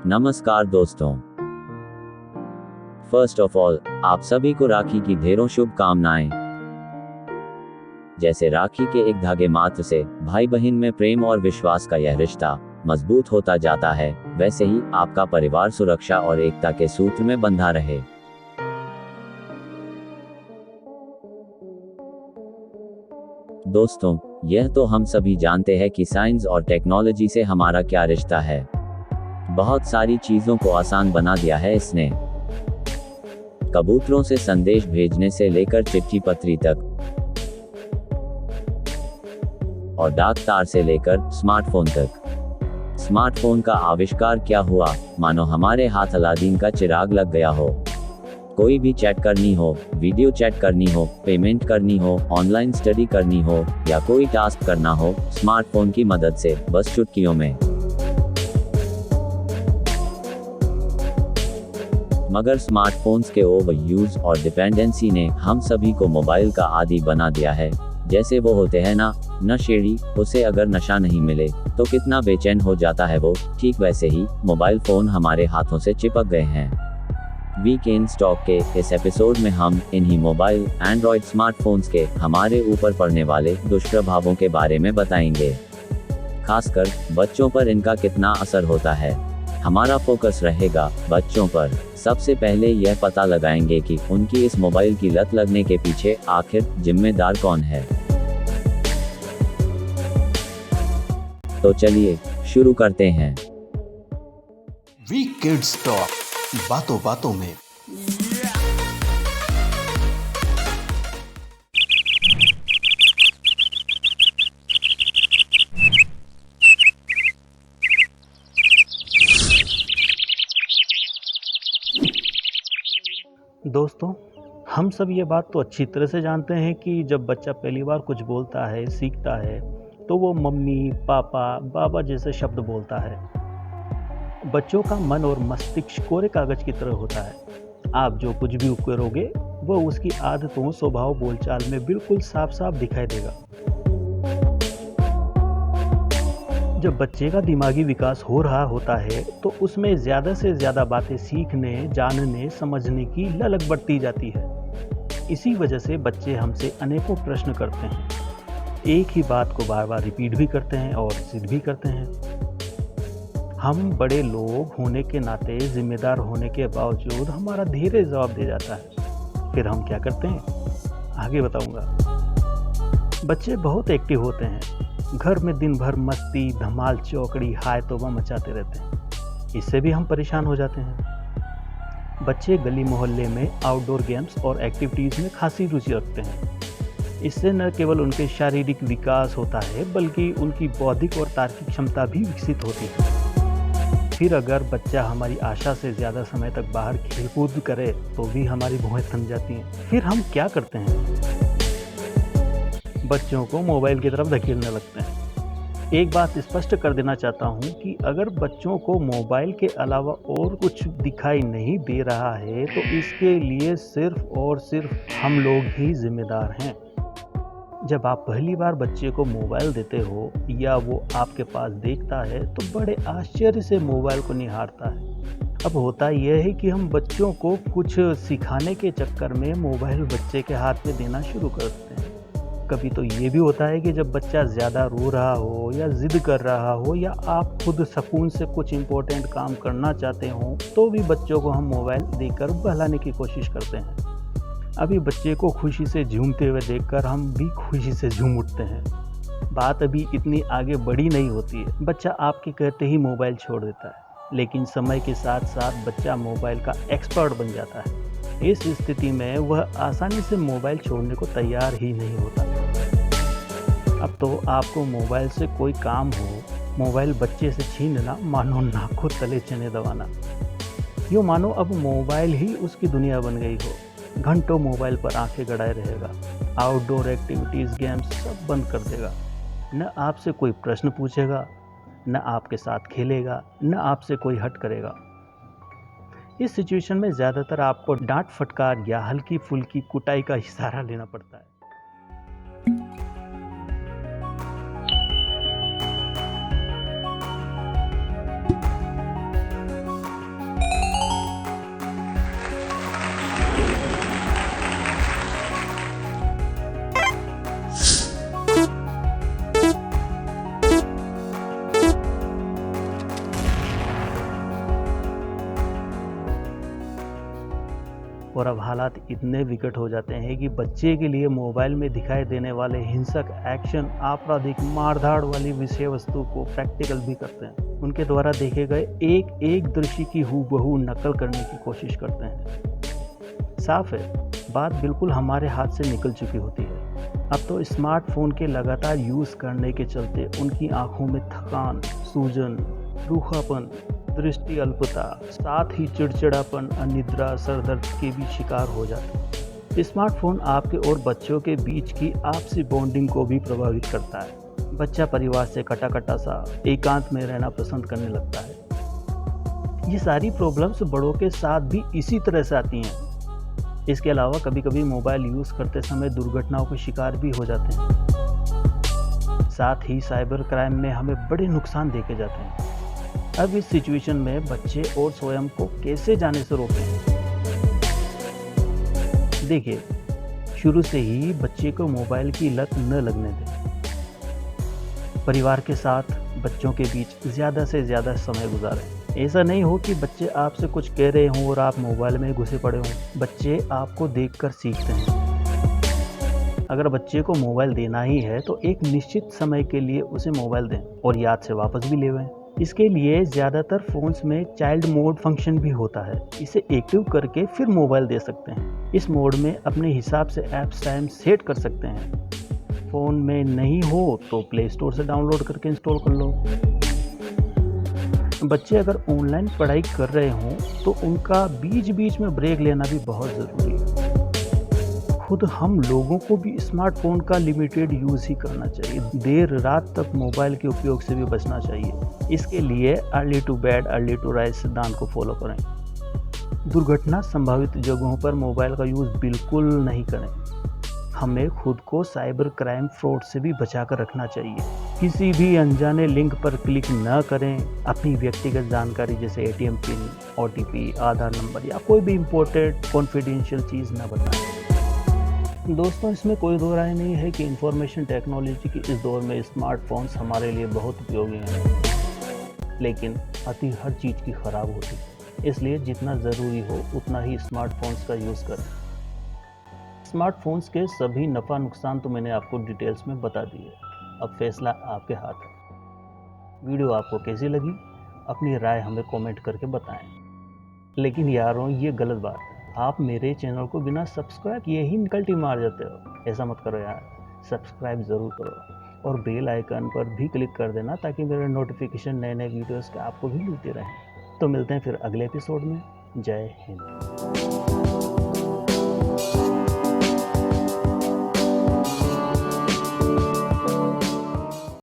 नमस्कार दोस्तों। First of all, आप सभी को राखी की ढेरों शुभकामनाएं। जैसे राखी के एक धागे मात्र से भाई बहन में प्रेम और विश्वास का यह रिश्ता मजबूत होता जाता है, वैसे ही आपका परिवार सुरक्षा और एकता के सूत्र में बंधा रहे। दोस्तों, यह तो हम सभी जानते हैं कि साइंस और टेक्नोलॉजी से हमारा क्या रिश्ता है। बहुत सारी चीजों को आसान बना दिया है इसने। कबूतरों से संदेश भेजने से लेकर चिट्ठी पत्री तक, और डाक तार से लेकर स्मार्टफोन तक। स्मार्टफोन का आविष्कार क्या हुआ, मानो हमारे हाथ अलादीन का चिराग लग गया हो। कोई भी चैट करनी हो, वीडियो चैट करनी हो, पेमेंट करनी हो, ऑनलाइन स्टडी करनी हो या कोई टास्क करना हो, स्मार्टफोन की मदद से बस चुटकियों में। मगर स्मार्टफोन्स के ओवर यूज और डिपेंडेंसी ने हम सभी को मोबाइल का आदी बना दिया है। जैसे वो होते हैं ना, नशेड़ी, उसे अगर नशा नहीं मिले तो कितना बेचैन हो जाता है वो, ठीक वैसे ही मोबाइल फोन हमारे हाथों से चिपक गए हैं। वीकेंड स्टॉक के इस एपिसोड में हम इन्हीं मोबाइल एंड्रॉइड स्मार्टफोन्स के हमारे ऊपर पड़ने वाले दुष्प्रभावों के बारे में बताएंगे। खासकर बच्चों पर इनका कितना असर होता है। हमारा फोकस रहेगा बच्चों पर। सबसे पहले यह पता लगाएंगे कि उनकी इस मोबाइल की लत लगने के पीछे आखिर जिम्मेदार कौन है। तो चलिए शुरू करते हैं। वीकेंड टॉक, बातों बातों में। दोस्तों, हम सब ये बात तो अच्छी तरह से जानते हैं कि जब बच्चा पहली बार कुछ बोलता है, सीखता है, तो वो मम्मी, पापा, बाबा जैसे शब्द बोलता है। बच्चों का मन और मस्तिष्क कोरे कागज की तरह होता है। आप जो कुछ भी करोगे वो उसकी आदतों, स्वभाव, बोलचाल में बिल्कुल साफ साफ दिखाई देगा। जब बच्चे का दिमागी विकास हो रहा होता है तो उसमें ज़्यादा से ज़्यादा बातें सीखने, जानने, समझने की ललक बढ़ती जाती है। इसी वजह से बच्चे हमसे अनेकों प्रश्न करते हैं, एक ही बात को बार बार रिपीट भी करते हैं और जिद भी करते हैं। हम बड़े लोग होने के नाते, जिम्मेदार होने के बावजूद हमारा धीरे जवाब दे जाता है। फिर हम क्या करते हैं, आगे बताऊंगा। बच्चे बहुत एक्टिव होते हैं। घर में दिन भर मस्ती, धमाल चौकड़ी, हाय तौबा मचाते रहते हैं। इससे भी हम परेशान हो जाते हैं। बच्चे गली मोहल्ले में आउटडोर गेम्स और एक्टिविटीज़ में खासी रुचि रखते हैं। इससे न केवल उनके शारीरिक विकास होता है बल्कि उनकी बौद्धिक और तार्किक क्षमता भी विकसित होती है। फिर अगर बच्चा हमारी आशा से ज़्यादा समय तक बाहर खेलकूद करे तो भी हमारी भौहें थम जाती हैं। फिर हम क्या करते हैं, बच्चों को मोबाइल की तरफ धकेलने लगते हैं। एक बात स्पष्ट कर देना चाहता हूँ कि अगर बच्चों को मोबाइल के अलावा और कुछ दिखाई नहीं दे रहा है तो इसके लिए सिर्फ और सिर्फ हम लोग ही जिम्मेदार हैं। जब आप पहली बार बच्चे को मोबाइल देते हो या वो आपके पास देखता है तो बड़े आश्चर्य से मोबाइल को निहारता है। अब होता यह है कि हम बच्चों को कुछ सिखाने के चक्कर में मोबाइल बच्चे के हाथ में देना शुरू कर देते हैं। कभी तो ये भी होता है कि जब बच्चा ज़्यादा रो रहा हो या ज़िद कर रहा हो या आप खुद सुकून से कुछ इम्पोर्टेंट काम करना चाहते हो तो भी बच्चों को हम मोबाइल देकर बहलाने की कोशिश करते हैं। अभी बच्चे को खुशी से झूमते हुए देखकर हम भी खुशी से झूम उठते हैं। बात अभी इतनी आगे बढ़ी नहीं होती है, बच्चा आपके कहते ही मोबाइल छोड़ देता है। लेकिन समय के साथ साथ बच्चा मोबाइल का एक्सपर्ट बन जाता है। इस स्थिति में वह आसानी से मोबाइल छोड़ने को तैयार ही नहीं होता। अब तो आपको मोबाइल से कोई काम हो, मोबाइल बच्चे से छीनना मानो नाक तले चने दबाना। यूँ मानो अब मोबाइल ही उसकी दुनिया बन गई हो। घंटों मोबाइल पर आंखें गड़ाए रहेगा। आउटडोर एक्टिविटीज़, गेम्स सब बंद कर देगा। न आपसे कोई प्रश्न पूछेगा, न आपके साथ खेलेगा, न आपसे कोई हट करेगा। इस सिचुएशन में ज़्यादातर आपको डांट फटकार या हल्की फुल्की कुटाई का इशारा लेना पड़ता है। और अब हालात इतने विकट हो जाते हैं कि बच्चे के लिए मोबाइल में दिखाई देने वाले हिंसक एक्शन, आपराधिक मारधाड़ वाली विषय वस्तु को प्रैक्टिकल भी करते हैं। उनके द्वारा देखे गए एक एक दृश्य की हूबहू नकल करने की कोशिश करते हैं। साफ है, बात बिल्कुल हमारे हाथ से निकल चुकी होती है। अब तो स्मार्टफोन के लगातार यूज़ करने के चलते उनकी आंखों में थकान, सूजन, रूखापन, दृष्टि अल्पता, साथ ही चिड़चिड़ापन, अनिद्रा, सरदर्द के भी शिकार हो जाते हैं। स्मार्टफोन आपके और बच्चों के बीच की आपसी बॉन्डिंग को भी प्रभावित करता है। बच्चा परिवार से कटा कटा सा एकांत में रहना पसंद करने लगता है। ये सारी प्रॉब्लम्स बड़ों के साथ भी इसी तरह से आती हैं। इसके अलावा कभी कभी मोबाइल यूज़ करते समय दुर्घटनाओं के शिकार भी हो जाते हैं। साथ ही साइबर क्राइम में हमें बड़े नुकसान देके जाते हैं। अब इस सिचुएशन में बच्चे और स्वयं को कैसे जाने से रोकें? देखिए, शुरू से ही बच्चे को मोबाइल की लत न लगने दें। परिवार के साथ बच्चों के बीच ज़्यादा से ज़्यादा समय गुजारें। ऐसा नहीं हो कि बच्चे आपसे कुछ कह रहे हों और आप मोबाइल में घुसे पड़े हों। बच्चे आपको देखकर सीखते हैं। अगर बच्चे को मोबाइल देना ही है तो एक निश्चित समय के लिए उसे मोबाइल दें और याद से वापस भी ले लें। इसके लिए ज़्यादातर फ़ोन्स में चाइल्ड मोड फंक्शन भी होता है। इसे एक्टिव करके फिर मोबाइल दे सकते हैं। इस मोड में अपने हिसाब से ऐप्स टाइम सेट कर सकते हैं। फ़ोन में नहीं हो तो प्ले स्टोर से डाउनलोड करके इंस्टॉल कर लो। बच्चे अगर ऑनलाइन पढ़ाई कर रहे हों तो उनका बीच बीच में ब्रेक लेना भी बहुत ज़रूरी है। खुद हम लोगों को भी स्मार्टफोन का लिमिटेड यूज़ ही करना चाहिए। देर रात तक मोबाइल के उपयोग से भी बचना चाहिए। इसके लिए early to bed early to rise सिद्धांत को फॉलो करें। दुर्घटना संभावित जगहों पर मोबाइल का यूज़ बिल्कुल नहीं करें। हमें खुद को साइबर क्राइम फ्रॉड से भी बचा कर रखना चाहिए। किसी भी अनजाने लिंक पर क्लिक न करें। अपनी व्यक्तिगत जानकारी जैसे एटीएम पिन, ओटीपी, आधार नंबर या कोई भी इम्पोर्टेंट कॉन्फिडेंशियल चीज़ न बताएं। दोस्तों, इसमें कोई दो राय नहीं है कि इंफॉर्मेशन टेक्नोलॉजी के इस दौर में स्मार्टफोन्स हमारे लिए बहुत उपयोगी हैं, लेकिन अति हर चीज़ की ख़राब होती है। इसलिए जितना ज़रूरी हो उतना ही स्मार्टफोन्स का यूज़ करें। स्मार्टफोन्स के सभी नफ़ा नुकसान तो मैंने आपको डिटेल्स में बता दिए। अब फैसला आपके हाथ है। वीडियो आपको कैसी लगी? अपनी राय हमें कमेंट करके बताएं। लेकिन यारों, ये गलत बात है। आप मेरे चैनल को बिना सब्सक्राइब किए ही निकल्टी मार जाते हो। ऐसा मत करो यार, सब्सक्राइब ज़रूर करो और बेल आइकन पर भी क्लिक कर देना ताकि मेरे नोटिफिकेशन नए नए वीडियोज़ के आपको भी मिलते रहें। तो मिलते हैं फिर अगले एपिसोड में। जय हिंद।